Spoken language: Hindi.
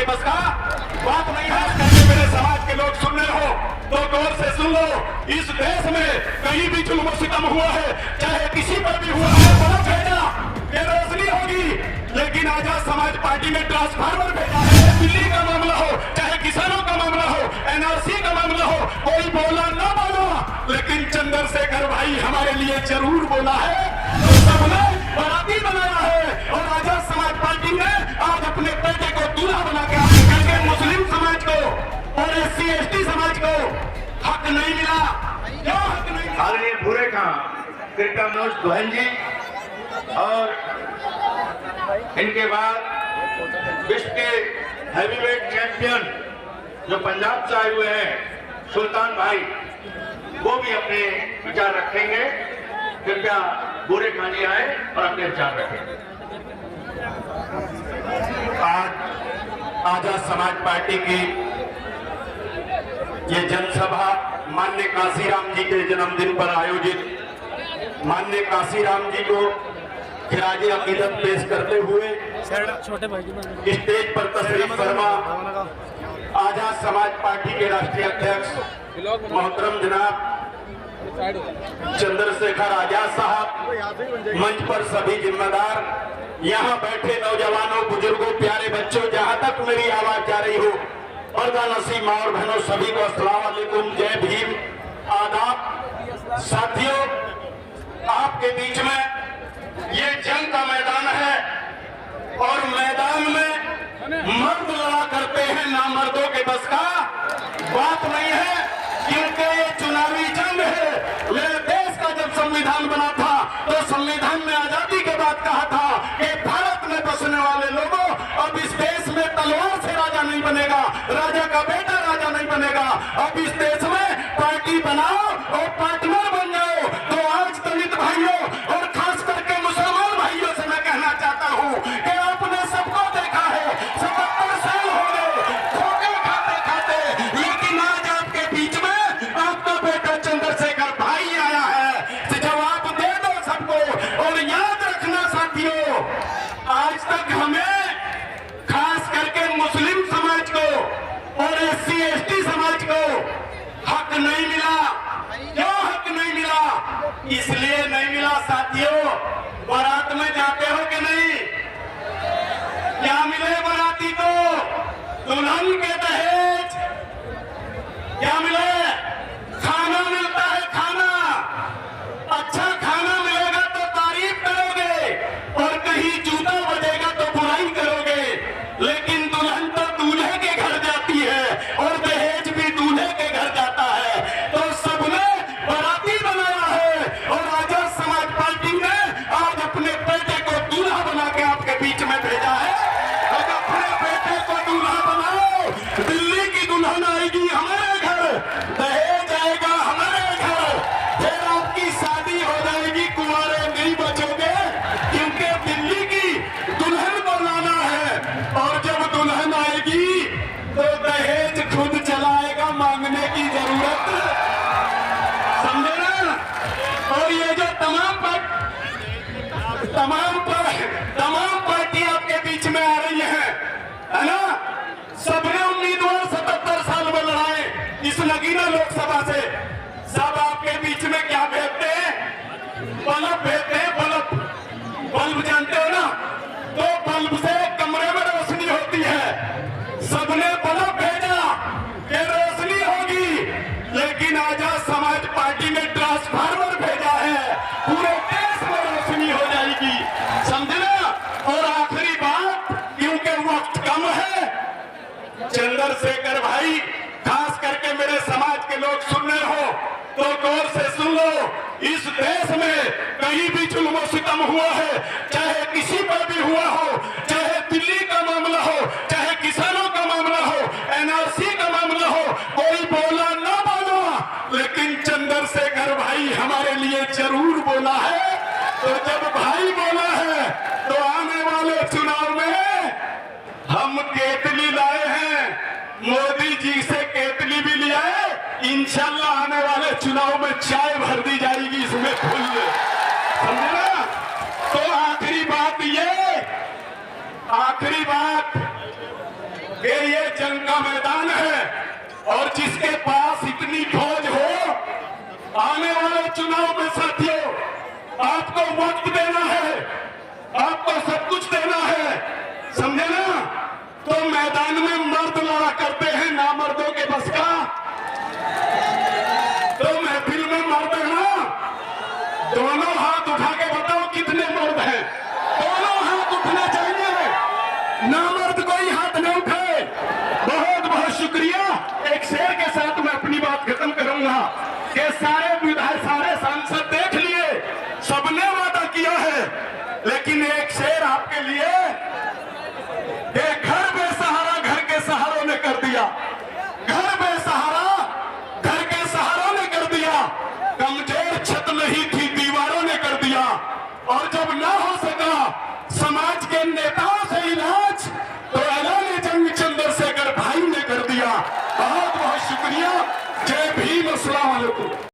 बस का बात नहीं है। करके मेरे समाज के लोग सुन रहे हो तो गौर से सुन लो। इस देश में कहीं भी जुल्म सितम हुआ है, चाहे किसी पर भी हुआ है, बड़ा भेजा ये रोशनी होगी। लेकिन आजाद समाज पार्टी में ट्रांसफार्मर भेजा है। दिल्ली का मामला हो, चाहे किसानों का मामला हो, एनआरसी का मामला हो, कोई बोला ना बोला, लेकिन चंद्रशेखर भाई हमारे लिए जरूर बोला है। तो सबने बाराती बनाया है और आजाद समाज पार्टी ने आज अपने बेटे को दूल्हा बना के करके मुस्लिम समाज को और SC ST समाज को हक नहीं मिला। क्यों हक नहीं मिला? आदरणीय भूरे खां कृपया मनोज गोहन जी और इनके बाद विश्व के हैवीवेट चैंपियन जो पंजाब से आए हुए हैं सुल्तान भाई, वो भी अपने विचार रखेंगे। कृपया भूरे खां जी आए और अपने विचार रखें। आज आजाद समाज पार्टी की ये जनसभा माननीय काशीराम जी के जन्मदिन पर आयोजित माननीय काशीराम जी को खिराजे अकीदत पेश करते हुए स्टेज पर तशरीफ फरमा आजाद समाज पार्टी के राष्ट्रीय अध्यक्ष मोहतरम जनाब चंद्रशेखर आजाद साहब, मंच पर सभी जिम्मेदार, यहाँ बैठे नौजवानों, बुजुर्गों, प्यारे बच्चों, जहाँ तक मेरी आवाज जा रही हो, पर्दा नसीब माँ और बहनों, सभी को अस्सलाम वालेकुम, जय भीम, आदाब। साथियों, आपके बीच में ये जंग का मैदान है और मैदान में मर्द लड़ा करते हैं, ना मर्दों के बस का बात नहीं है, क्योंकि ये चुनावी जंग है। मेरे देश का जब संविधान बना था तो संविधान में आजादी के बाद कहा था कि भारत में बसने वाले लोगों, अब इस देश में तलवार से राजा नहीं बनेगा, राजा का बेटा राजा नहीं बनेगा। अब इस देश में पार्टी बनाओ और पार्टनर बन जाओ। तो आज दलित भाइयों और खास करके मुसलमान भाइयों से मैं कहना चाहता हूँ कि आपने सबको देखा है, 77 साल हो गए धोखे खाते खाते, लेकिन आज आपके बीच में आपका बेटा चंद्रशेखर भाई आया है। तो जवाब दे दो सबको। और याद रखना साथियों, आज तक हमें खास करके मुस्लिम समाज को और SC ST समाज को हक नहीं मिला। क्यों हक नहीं मिला? इसलिए नहीं मिला साथियों, बारात में जाते हो कि नहीं? क्या मिले बाराती को? दुल्हन के दहेज क्या मिले? खाना मिलता है, खाना। अच्छा खाना मिलेगा तो तारीफ करोगे और कहीं जूता बजेगा तो बुराई करोगे। लेकिन दुल्हन तो दूल्हे के घर जाती है और दहेज भी दूल्हे के घर जाता है। तो सबने बाराती बनाया है और आजाद समाज पार्टी ने आज अपने बेटे को दूल्हा बना के आपके बीच में भेजा है। अब अपने बेटे को दूल्हा बनाओ। दिल्ली की दुल्हन आएगी हमारे घर, दहेज आएगा हमारे घर, फिर आपकी शादी हो जाएगी, कुंवारे नहीं बचोगे, क्योंकि दिल्ली की दुल्हन को लाना है। और जब दुल्हन आएगी तो दहेज खुद चलाएगा, मांगने की जरूरत, समझे ना? और ये जो तमाम पार्टी आपके बीच में आ रही है ना? सबने उम्मीदवार 77 साल में लड़ाए इस नगीना लोकसभा से। सब आपके बीच में क्या भेजते हैं? बल्ब भेजते हैं, बल्ब जानते हो ना? तो बल्ब से कमरे में रोशनी होती है। सबने बल्ब भेजा कि रोशनी होगी, लेकिन आजाद समाज पार्टी ने ट्रांसफार्मर भेजा है, पूरे देश में रोशनी हो जाएगी, समझे ना? और आखिरी बात, क्योंकि वक्त कम है, चंद्रशेखर भाई, खास करके मेरे समाज के लोग सुन रहे हो तो गौर से सुन लो। इस देश में कहीं भी जुल्म सितम हुआ है, चाहे किसी पर भी हुआ हो, चाहे दिल्ली का मामला हो, चाहे किसानों का मामला हो, एनआरसी का मामला हो, कोई बोला ना बोला, लेकिन चंद्रशेखर भाई हमारे लिए जरूर बोला है। तो जब भाई बोला है तो आने वाले चुनाव में हम केतली लाए हैं, मोदी जी से केतली भी लिया है। इंशाल्लाह आने वाले चुनाव में चाय भर दी जाएगी इसमें फुल, समझे ना? तो आखिरी बात कि ये जंग का मैदान है और जिसके पास इतनी फौज हो, आने वाले चुनाव में साथियों आपको वक्त देना है, आपको सब कुछ देना है, समझे ना? तो मैदान में मर्द लड़ा करते हैं ना मर्दों के बस का, तो महफिल में मर्द है ना? दोनों हाथ उठा के बताओ कितने मर्द हैं? दोनों हाथ उठने चाहिए, ना मर्द कोई हाथ न उठाए। बहुत बहुत शुक्रिया। एक शेर के साथ मैं अपनी बात खत्म करूंगा कि सारे विधायक सारे सांसद देख लिए, सबने वादा किया है, लेकिन एक शेर आपके लिए कि घर बेसहारा घर के सहारों ने कर दिया, घर बेसहारा घर के सहारों ने कर दिया, कमजोर छत नहीं थी दीवारों ने कर दिया, और जब ना हो सका समाज के नेताओं से इलाज तो ऐलान जंग चंद्रशेखर भाई ने कर दिया। बहुत बहुत शुक्रिया। जय भीम। अस्सलाम वालेकुम।